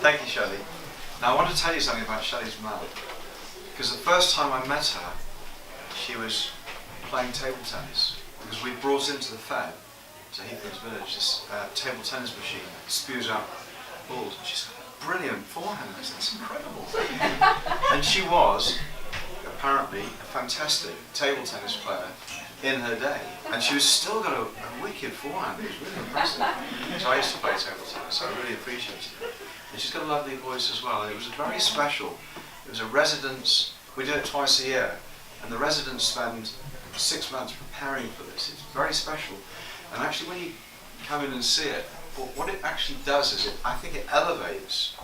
Thank you, Shelley. Now I want to tell you something about Shelley's mum, because the first time I met her, she was playing table tennis, because we brought into the FED, to Heathlands Village, this table tennis machine that spews out balls. And she's got a brilliant forehand. I said, that's incredible. And she was apparently a fantastic table tennis player in her day, and she was still got a wicked forehand. It was really impressive. So I used to play table tennis, so I really appreciated it. And she's got a lovely voice as well. And it was very special. It was a residence. We do it twice a year, and the residents spend 6 months preparing for this. It's very special. And actually, when you come in and see it, what it actually does is I think it elevates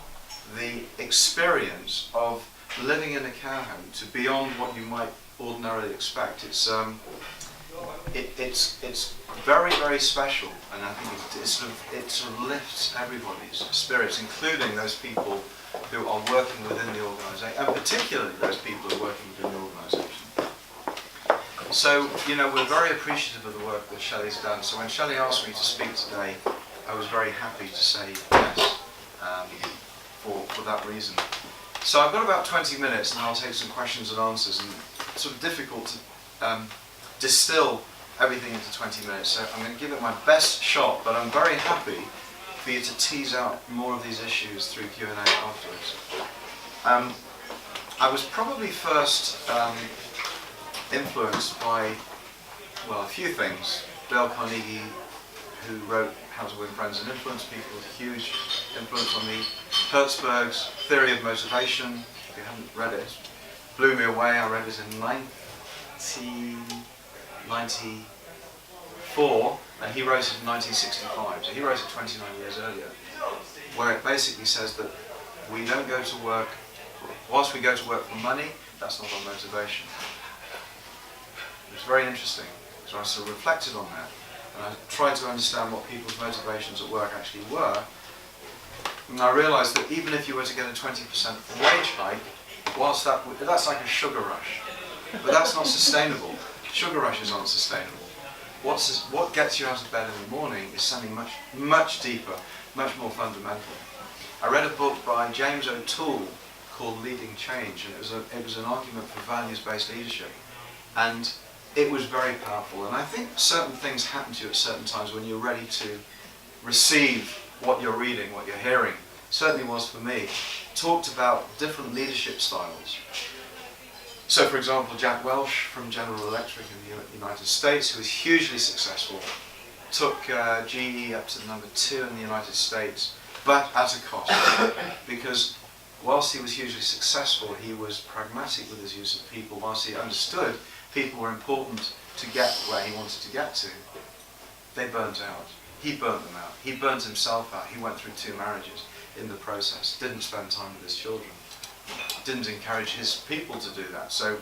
the experience of living in a care home to beyond what you might ordinarily expect. It's very, very special, and I think it sort of lifts everybody's spirits, including those people who are working within the organisation, and particularly those people who are working within the organisation. So, you know, we're very appreciative of the work that Shelley's done. So when Shelley asked me to speak today, I was very happy to say yes, for that reason. So I've got about 20 minutes, and I'll take some questions and answers, and it's sort of difficult to distill everything into 20 minutes, so I'm going to give it my best shot, but I'm very happy for you to tease out more of these issues through Q&A afterwards. I was probably first influenced by, well, a few things. Dale Carnegie, who wrote How to Win Friends and Influence People, with a huge influence on me. Hertzberg's Theory of Motivation, if you haven't read it, blew me away. I read it in 1994, and he wrote it in 1965, so he wrote it 29 years earlier, where it basically says that we don't go to work, whilst we go to work for money, that's not our motivation. It was very interesting, so I sort of reflected on that, and I tried to understand what people's motivations at work actually were, and I realised that even if you were to get a 20% wage hike, whilst that's like a sugar rush, but that's not sustainable. Sugar rushes aren't sustainable. What gets you out of bed in the morning is something much, much deeper, much more fundamental. I read a book by James O'Toole called Leading Change, and it was an argument for values-based leadership, and it was very powerful. And I think certain things happen to you at certain times when you're ready to receive what you're reading, what you're hearing. Certainly was for me. Talked about different leadership styles. So, for example, Jack Welch from General Electric in the United States, who was hugely successful, took GE up to number 2 in the United States, but at a cost. Because whilst he was hugely successful, he was pragmatic with his use of people. Whilst he understood people were important to get where he wanted to get to, they burnt out. He burnt them out. He burnt himself out. He went through 2 marriages in the process, didn't spend time with his children, didn't encourage his people to do that. So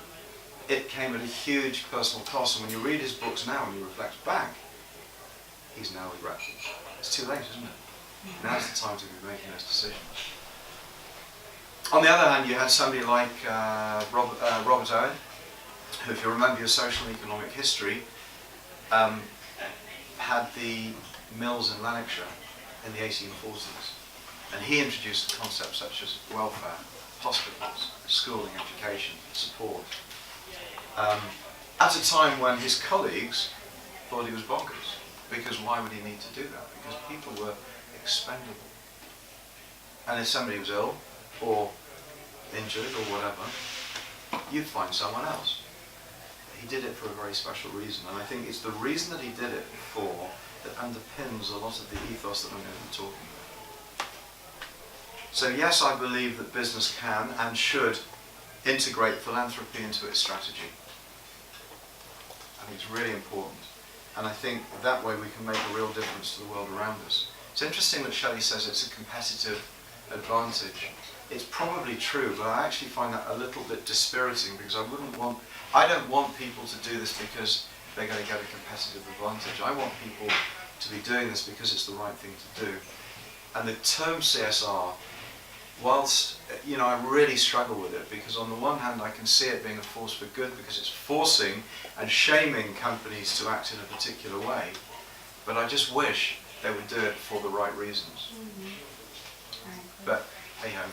it came at a huge personal cost, and when you read his books now and you reflect back, he's now regretful. It's too late, isn't it? Now's the time to be making those decisions. On the other hand, you had somebody like Robert Owen, who, if you remember your social and economic history, had the mills in Lanarkshire in the 1840s. And he introduced concepts such as welfare, hospitals, schooling, education, support. At a time when his colleagues thought he was bonkers, because why would he need to do that? Because people were expendable. And if somebody was ill, or injured, or whatever, you'd find someone else. He did it for a very special reason, and I think it's the reason that he did it for that underpins a lot of the ethos that I'm going to be talking about. So yes, I believe that business can and should integrate philanthropy into its strategy. I think it's really important. And I think that way we can make a real difference to the world around us. It's interesting that Shelley says it's a competitive advantage. It's probably true, but I actually find that a little bit dispiriting, because I don't want people to do this because they're going to get a competitive advantage. I want people to be doing this because it's the right thing to do. And the term CSR, whilst, you know, I really struggle with it, because on the one hand I can see it being a force for good because it's forcing and shaming companies to act in a particular way, but I just wish they would do it for the right reasons. But hey ho,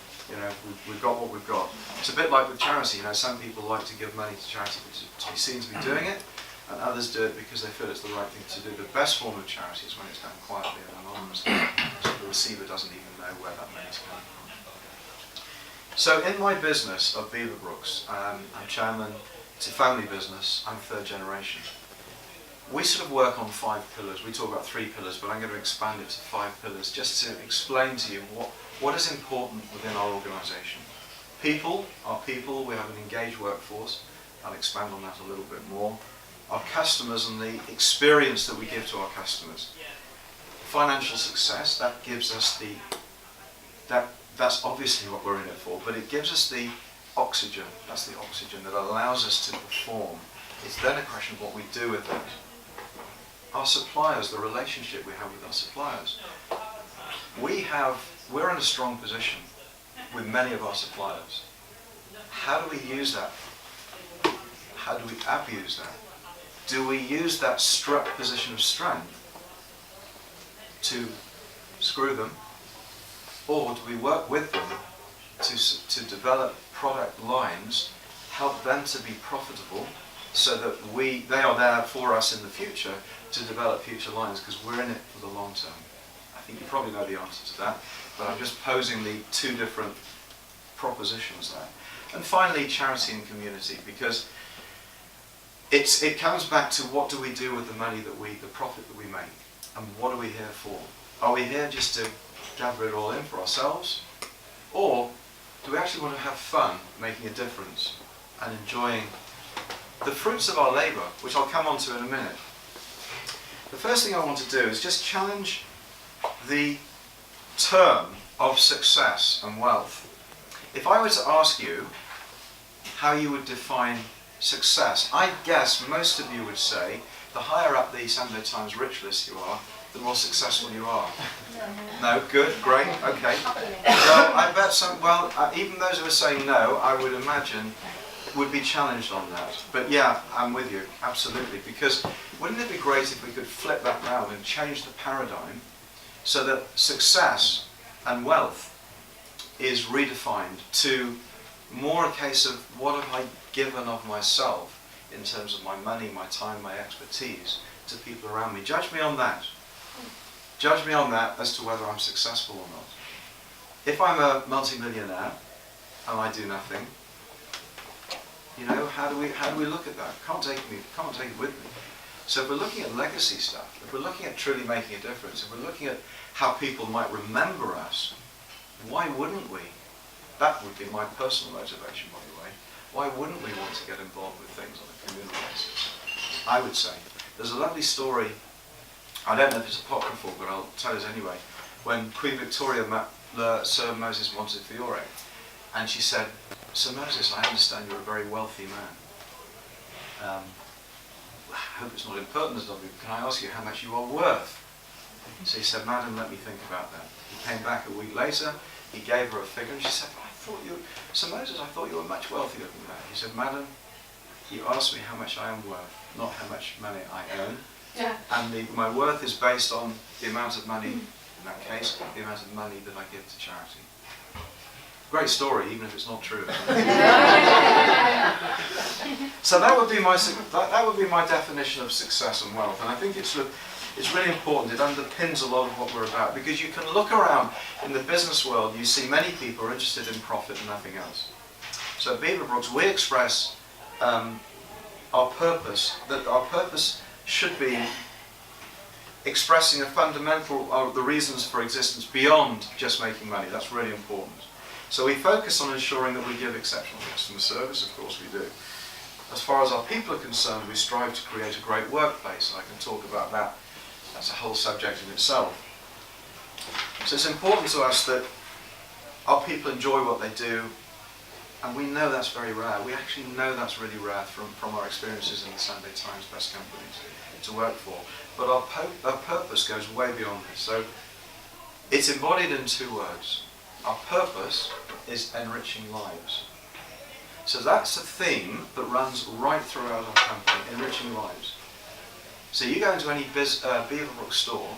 we've got what we've got. It's a bit like with charity. Some people like to give money to charity to be seen to be doing it, and others do it because they feel it's the right thing to do. The best form of charity is when it's done quietly and anonymously, so the receiver doesn't even know where that money's coming from. So in my business of Beaverbrooks, I'm chairman. It's a family business. I'm third generation. We sort of work on 5 pillars. We talk about 3 pillars, but I'm going to expand it to 5 pillars just to explain to you what is important within our organisation. People, our people, we have an engaged workforce. I'll expand on that a little bit more. Our customers and the experience that we give to our customers. Financial success, that gives us that's obviously what we're in it for, but it gives us the oxygen. That's the oxygen that allows us to perform. It's then a question of what we do with it. Our suppliers, the relationship we have with our suppliers. We're in a strong position with many of our suppliers. How do we use that? How do we abuse that? Do we use that position of strength to screw them? Or do we work with them to develop product lines, help them to be profitable, so that they are there for us in the future to develop future lines, because we're in it for the long term. I think you probably know the answer to that, but I'm just posing the 2 different propositions there. And finally, charity and community, because it comes back to what do we do with the money the profit that we make, and what are we here for? Are we here just to gather it all in for ourselves, or do we actually want to have fun making a difference and enjoying the fruits of our labour, which I'll come on to in a minute? The first thing I want to do is just challenge the term of success and wealth. If I were to ask you how you would define success, I guess most of you would say the higher up the Sunday Times rich list you are, the more successful you are. No? Good? Great? Okay. Well, I bet even those who are saying no, I would imagine, would be challenged on that. But yeah, I'm with you, absolutely. Because wouldn't it be great if we could flip that round and change the paradigm so that success and wealth is redefined to more a case of what have I given of myself in terms of my money, my time, my expertise to people around me. Judge me on that. Judge me on that as to whether I'm successful or not. If I'm a multi-millionaire and I do nothing, how do we look at that? Can't take it with me. So if we're looking at legacy stuff, if we're looking at truly making a difference, if we're looking at how people might remember us, why wouldn't we? That would be my personal motivation, by the way. Why wouldn't we want to get involved with things on a communal basis? I would say. There's a lovely story, I don't know if it's apocryphal, but I'll tell it anyway, when Queen Victoria met Sir Moses Montefiore, and she said, "Sir Moses, I understand you're a very wealthy man. I hope it's not impertinent of you, but can I ask you how much you are worth?" So he said, "Madam, let me think about that." He came back a week later, he gave her a figure, and she said, "Sir Moses, I thought you were much wealthier than that." He said, "Madam, you asked me how much I am worth, not how much money I own. Yeah. And my worth is based on the amount of money, in that case, the amount of money that I give to charity." Great story, even if it's not true. So that would be my definition of success and wealth, and I think it's really important. It underpins a lot of what we're about, because you can look around in the business world, you see many people are interested in profit and nothing else. So at Beaverbrooks, we express our purpose, that our purpose should be expressing a fundamental, the reasons for existence beyond just making money. That's really important. So we focus on ensuring that we give exceptional customer service, of course we do. As far as our people are concerned, we strive to create a great workplace, and I can talk about that. That's a whole subject in itself. So it's important to us that our people enjoy what they do, and we know that's very rare. We actually know that's really rare from our experiences in the Sunday Times best companies to work for. But our purpose goes way beyond this. So it's embodied in 2 words. Our purpose is enriching lives. So that's a theme that runs right throughout our company, enriching lives. So you go into any Beaverbrooks store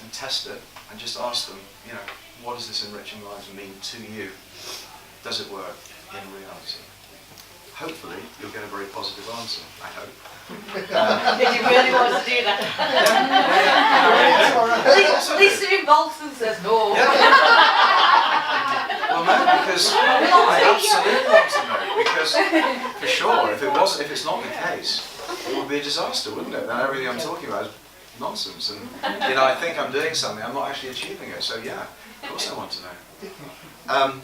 and test it, and just ask them, what does this enriching lives mean to you? Does it work in reality? Hopefully, you'll get a very positive answer, I hope. Did you really want to do that? At least it involves and says no. Well, no, because I absolutely want to know. Because for sure, if it's not the case, it would be a disaster, wouldn't it? Then everything I'm talking about is nonsense, and I think I'm doing something, I'm not actually achieving it. So yeah, of course I want to know.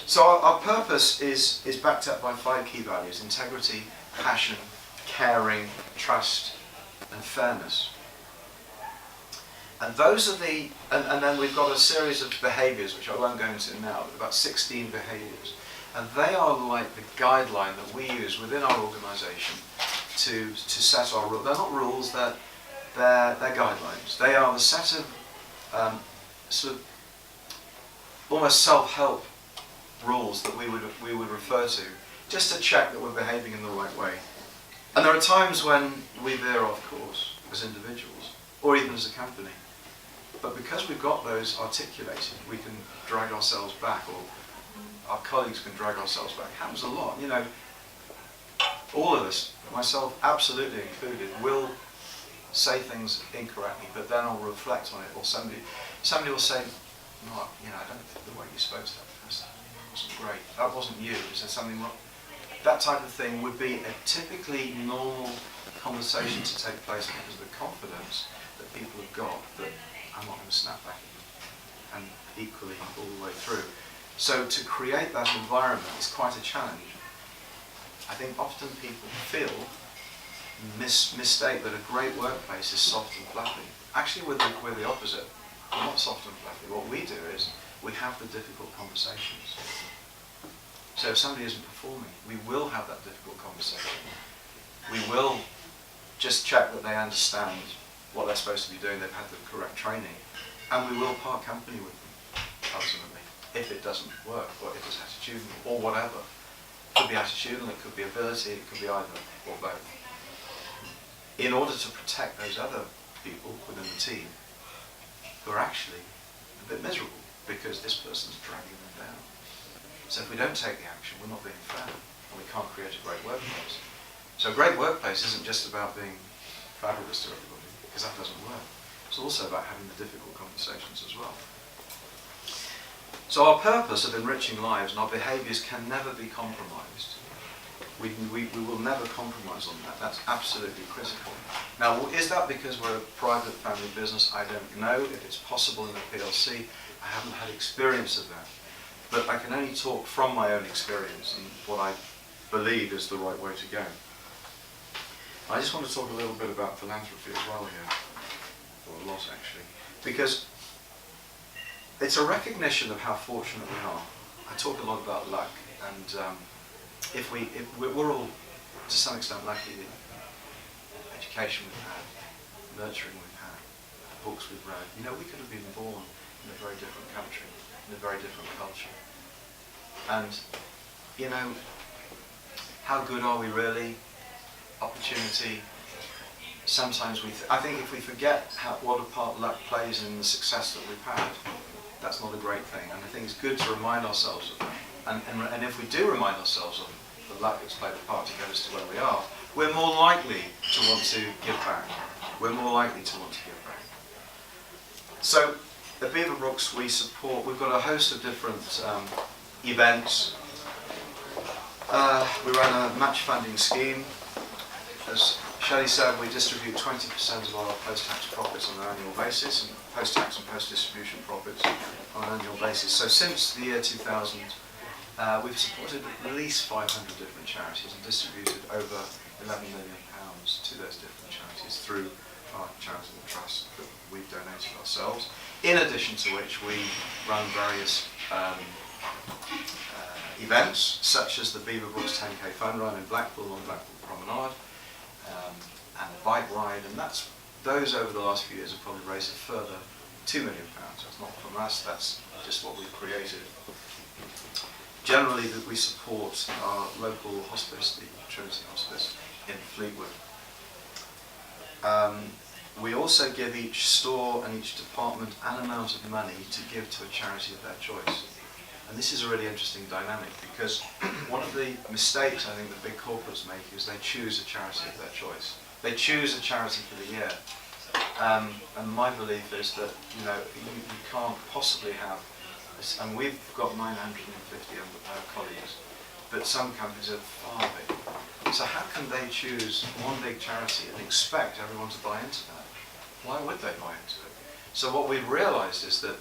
So our purpose is backed up by 5 key values: integrity, passion, caring, trust, and fairness. And those are and then we've got a series of behaviours, which I won't go into now, but about 16 behaviours. And they are like the guideline that we use within our organisation to set our rules. They're not rules, they're guidelines. They are the set of sort of almost self-help rules that we would refer to, just to check that we're behaving in the right way. And there are times when we veer off course as individuals, or even as a company. But because we've got those articulated, we can drag ourselves back, or our colleagues can drag ourselves back. It happens a lot. All of us, myself absolutely included, will say things incorrectly, but then I'll reflect on it, or somebody will say, no, I don't think the way you spoke to that person wasn't great. That wasn't you. Is there something wrong? That type of thing would be a typically normal conversation to take place because of the confidence that people have got that I'm not going to snap back at you, and equally all the way through. So to create that environment is quite a challenge. I think often people mistake that a great workplace is soft and fluffy. Actually, we're the opposite. We're not soft and fluffy. What we do is we have the difficult conversations. So if somebody isn't performing, we will have that difficult conversation. We will just check that they understand what they're supposed to be doing, they've had the correct training, and we will part company with them, ultimately, if it doesn't work, or if it's attitudinal, or whatever. It could be attitudinal, it could be ability, it could be either, or both. In order to protect those other people within the team who are actually a bit miserable, because this person's dragging them down. So if we don't take the action, we're not being fair, and we can't create a great workplace. So a great workplace isn't just about being fabulous to everybody, because that doesn't work. It's also about having the difficult conversations as well. So our purpose of enriching lives and our behaviours can never be compromised. We will never compromise on that. That's absolutely critical. Now, is that because we're a private family business? I don't know. If it's possible in a PLC, I haven't had experience of that. But I can only talk from my own experience and what I believe is the right way to go. I just want to talk a little bit about philanthropy as well here, or a lot actually, because it's a recognition of how fortunate we are. I talk a lot about luck, and if we're all to some extent lucky in education we've had, nurturing we've had, books we've read. We could have been born in a very different country, in a very different culture. And, how good are we really? Opportunity. Sometimes I think if we forget what a part luck plays in the success that we've had, that's not a great thing. And I think it's good to remind ourselves of that. And if we do remind ourselves of the luck that's played a part to get us to where we are, we're more likely to want to give back. We're more likely to want to give back. So at Beaverbrooks we've got a host of different events. We run a match funding scheme. As Shelley said, we distribute 20% of our post-tax profits on an annual basis, and post-tax and post-distribution profits on an annual basis. So since the year 2000, we've supported at least 500 different charities and distributed over £11 million to those different charities through our charitable trust that we've donated ourselves. In addition to which, we run various events, such as the Beaverbrooks 10K Fun Run in Blackpool on Blackpool Promenade, and a bike ride, and those over the last few years have probably raised a further £2 million. That's not from us, that's just what we've created. Generally, we support our local hospice, the Trinity Hospice in Fleetwood. We also give each store and each department an amount of money to give to a charity of their choice. And this is a really interesting dynamic, because one of the mistakes I think that big corporates make is they choose a charity of their choice. They choose a charity for the year. And my belief is that you can't possibly have, and we've got 950 colleagues, but some companies are far bigger. So how can they choose one big charity and expect everyone to buy into that? Why would they buy into it? So what we've realised is that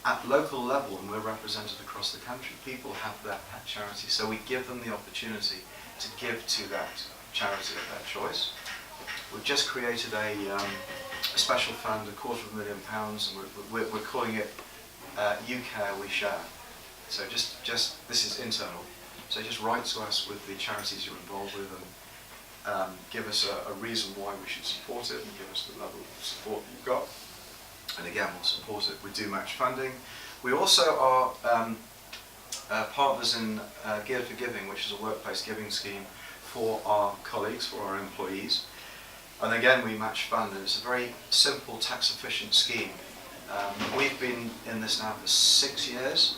at local level, and we're represented across the country, people have that charity, so we give them the opportunity to give to that charity of their choice. We've just created a special fund, £250,000, and we're calling it You Care, We Share. So just this is internal. So just write to us with the charities you're involved with, and give us a reason why we should support it, and give us the level of support you've got. And again, we'll support it. We do match funding. We also are partners in Geared for Giving, which is a workplace giving scheme for our colleagues, for our employees. And again, we match fund, and it's a very simple, tax-efficient scheme. We've been in this now for 6 years.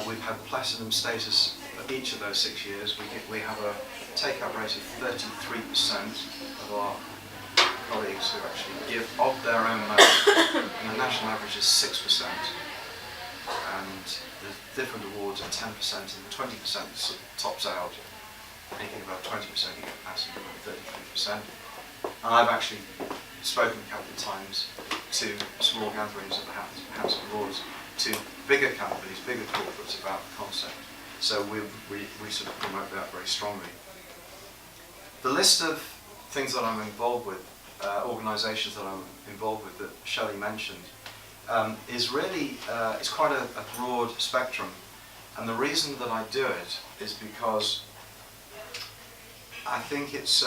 We've had platinum status for each of those 6 years. We have a take-up rate of 33% of our colleagues who actually give of their own money, and the national average is 6%. And the different awards are 10%, and 20% sort of tops out. Anything above 20% you get platinum, and 33%. And I've actually spoken a couple of times to small gatherings at the House of Lords, to bigger companies, bigger corporates about the concept. So we sort of promote that very strongly. The list of things that I'm involved with, organisations that I'm involved with that Shelley mentioned, is really, it's quite a broad spectrum. And the reason that I do it is because I think it's,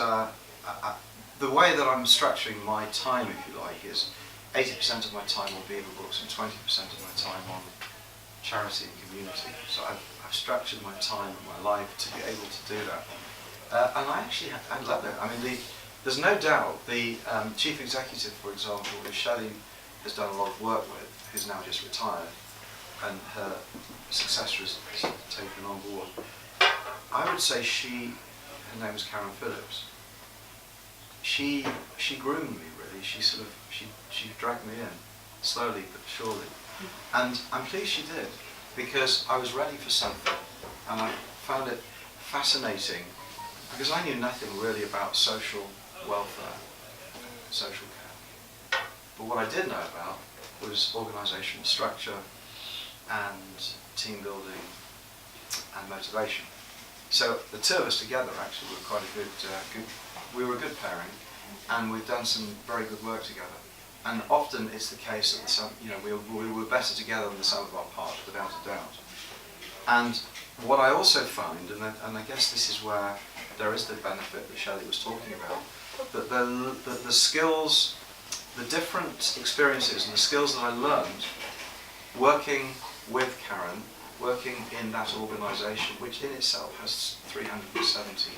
the way that I'm structuring my time, if you like, is 80% of my time on Beaverbrooks and 20% of my time on charity and community. So I've structured my time and my life to be able to do that. And I love it. I mean, there's no doubt the chief executive, for example, who Shelley has done a lot of work with, who's now just retired, and her successor is taken on board. I would say her name is Karen Phillips. She groomed me, really. She dragged me in, slowly but surely. And I'm pleased she did, because I was ready for something, and I found it fascinating, because I knew nothing really about social welfare, social care. But what I did know about was organisational structure and team building and motivation. So the two of us together actually were quite we were a good pairing, and we've done some very good work together. And often it's the case that we were better together than the sum of our parts, without a doubt. And what I also find, and I guess this is where there is the benefit that Shelley was talking about, that the skills, the different experiences and the skills that I learned working with Karen, working in that organisation, which in itself has 370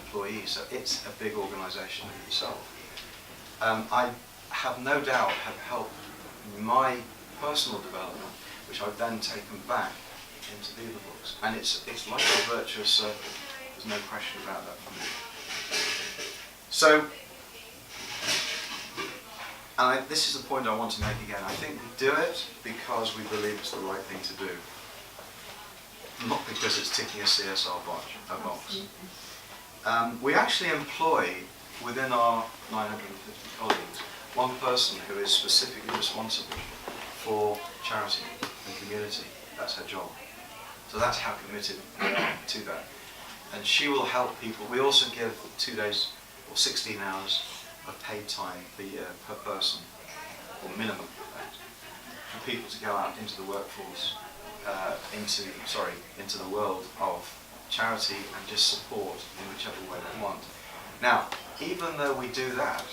employees, so it's a big organisation in itself. I have no doubt have helped my personal development, which I've then taken back into Beaverbrooks. And it's like a virtuous circle. There's no question about that for me. So, and this is the point I want to make again. I think we do it because we believe it's the right thing to do, not because it's ticking a CSR box. We actually employ, within our 950 colleagues, one person who is specifically responsible for charity and community. That's her job. So that's how committed to that. And she will help people. We also give 2 days or 16 hours of paid time per year per person, or minimum, for people to go out into the workforce, into the world of charity and just support in whichever way they want. Now, even though we do that,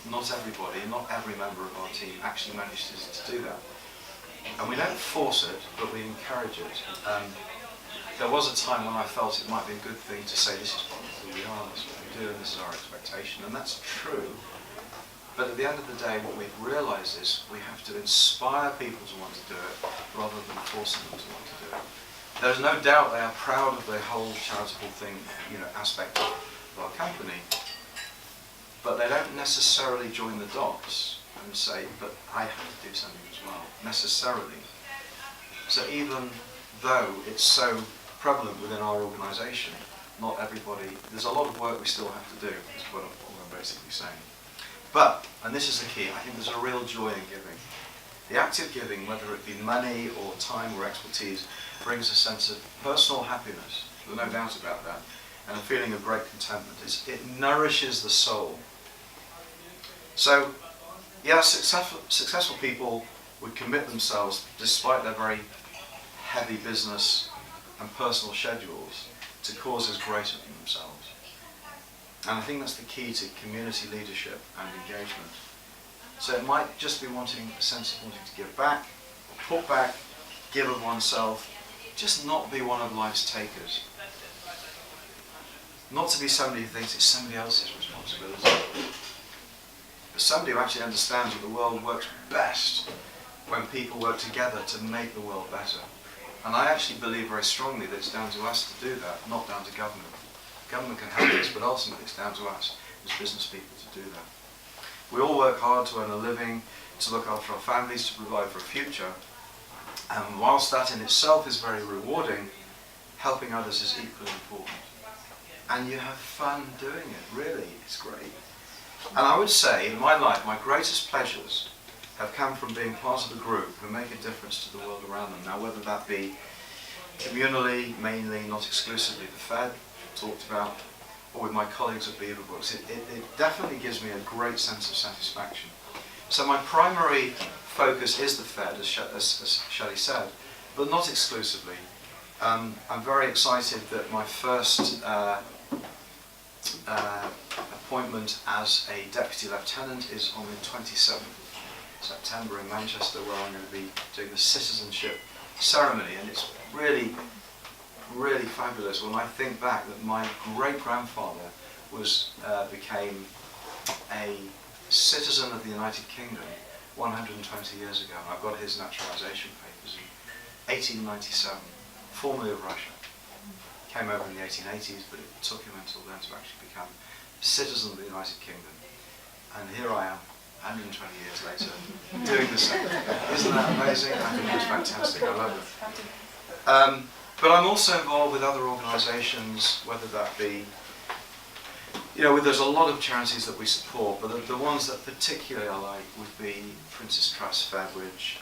not everybody, not every member of our team actually manages to do that. And we don't force it, but we encourage it. There was a time when I felt it might be a good thing to say, this is what we are, this is what we do, and this is our expectation. And that's true, But at the end of the day, what we've realised is we have to inspire people to want to do it rather than forcing them to want to do it. There's no doubt they are proud of the whole charitable thing, aspect of our company, but they don't necessarily join the dots and say, but I have to do something as well, necessarily. So even though it's so prevalent within our organisation, not everybody, there's a lot of work we still have to do, is what I'm basically saying. But, and this is the key, I think there's a real joy in giving. The active giving, whether it be money or time or expertise, brings a sense of personal happiness, there's no doubt about that, and a feeling of great contentment. It nourishes the soul. So, yeah, successful people would commit themselves, despite their very heavy business and personal schedules, to causes greater than themselves. And I think that's the key to community leadership and engagement. So it might just be wanting a sense of wanting to give back, put back, give of oneself, just not be one of life's takers. Not to be somebody who thinks it's somebody else's responsibility, but somebody who actually understands that the world works best when people work together to make the world better. And I actually believe very strongly that it's down to us to do that, not down to government. Government can help us, but ultimately it's down to us as business people to do that. We all work hard to earn a living, to look after our families, to provide for a future. And whilst that in itself is very rewarding, helping others is equally important. And you have fun doing it, really, it's great. And I would say, in my life, my greatest pleasures have come from being part of a group who make a difference to the world around them. Now, whether that be communally, mainly, not exclusively, the FED, talked about, or with my colleagues at Beaverbrooks, it definitely gives me a great sense of satisfaction. So my primary focus is the FED, as Shelley said, but not exclusively. I'm very excited that my first appointment as a Deputy Lieutenant is on the 27th of September in Manchester, where I'm going to be doing the citizenship ceremony, and it's really fabulous when I think back that my great-grandfather became a citizen of the United Kingdom 120 years ago. I've got his naturalisation papers in 1897, formerly of Russia. Came over in the 1880s, but it took him until then to actually become a citizen of the United Kingdom. And here I am, 120 years later, doing the same. Isn't that amazing? I think it's fantastic. I love it. But I'm also involved with other organisations, whether that be, there's a lot of charities that we support, but the ones that particularly I like would be Princess Trust, Fairbridge,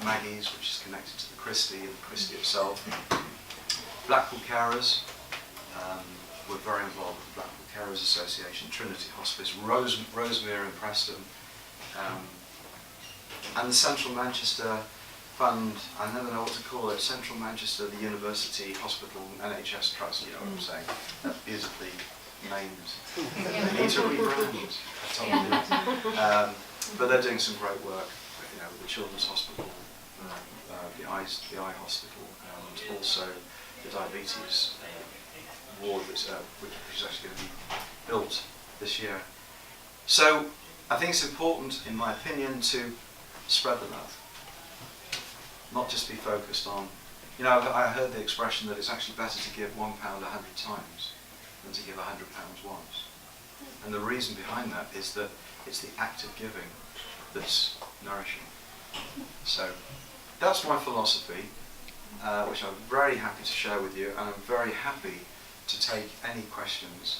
Maggie's, which is connected to the Christie and the Christie itself. Blackpool Carers, we're very involved with the Blackpool Carers Association, Trinity Hospice, Rosemere in Preston, and the Central Manchester Fund, I never know what to call it, Central Manchester, the University Hospital NHS Trust, you know what I'm saying? That's beautifully named. They need to rebrand, I told you. But they're doing some great work, with the Children's Hospital, the eye hospital, and also the diabetes ward which is actually going to be built this year. So I think it's important, in my opinion, to spread the love. Not just be focused on, I heard the expression that it's actually better to give £1 100 times than to give £100 once. And the reason behind that is that it's the act of giving that's nourishing. So that's my philosophy, which I'm very happy to share with you, and I'm very happy to take any questions.